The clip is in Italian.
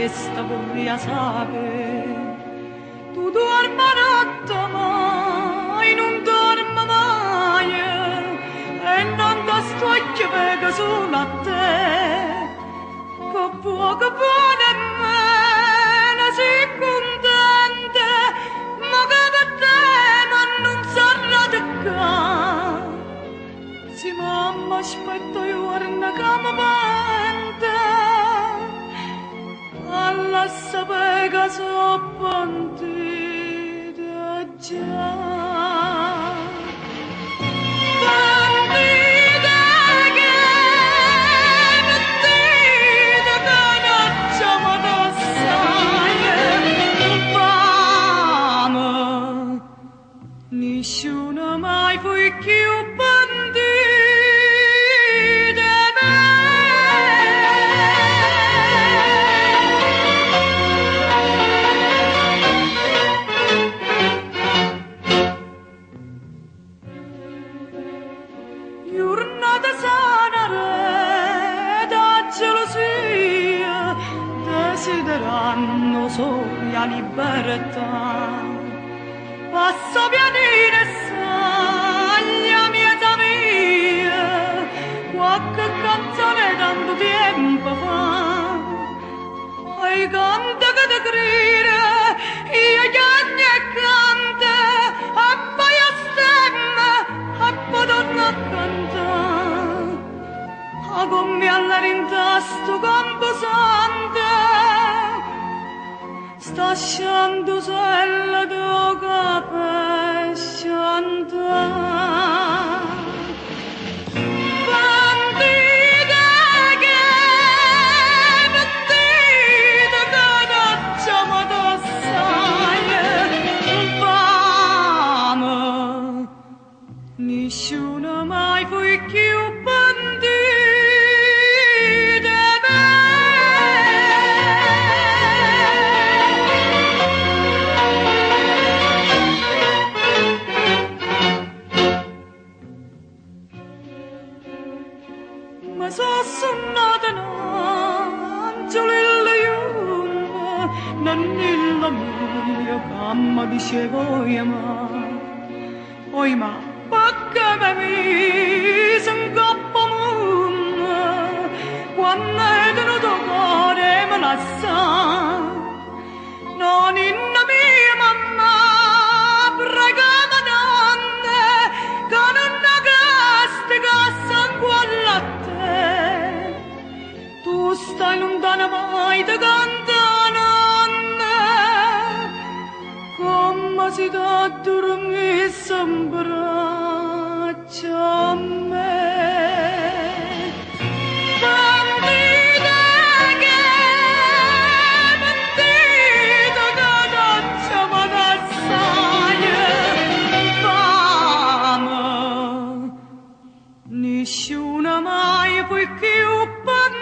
questa vorria sapere. Tu dormi notte mai, non dormi mai, e non ti sto chiedendo solo a te, che poco buono e meno sei contenta, ma che per te ma non sarà di qua. Se mamma aspetta io guarda che mi pente, alla sapere che sono pentita già. Pentita che pentita che non c'è ma t'assai, fame, nessuno mai fu più pentita. Giornata sanare da gelosia, desiderando sola libertà. Passa pianire saglia mieta mia, qualche canzone tanto tempo fa. Ai canta che te grida, io chiagno e canta, e poi a stemma, e poi torno a cantare. A come all'intasto campo santo, sta scendo sella do capisce andare. Bandita che mettita che non c'è ma t'assai, fame, nessuno mai fu più bandita. Ma so suonata un'angiolilla iumma, nannilla mia, che mi dicevo io ma perché mi mise in coppa mumma, quando è tenuto cuore me la sa. Non inna mia mamma, pregava donne, che non castiga sangue al latte. Tu stai lontana mai da cantanonna, come si da dormire in braccio a me. Bandita che mentita che non c'è ma t'assai, fame, nessuno mai fu più bandita.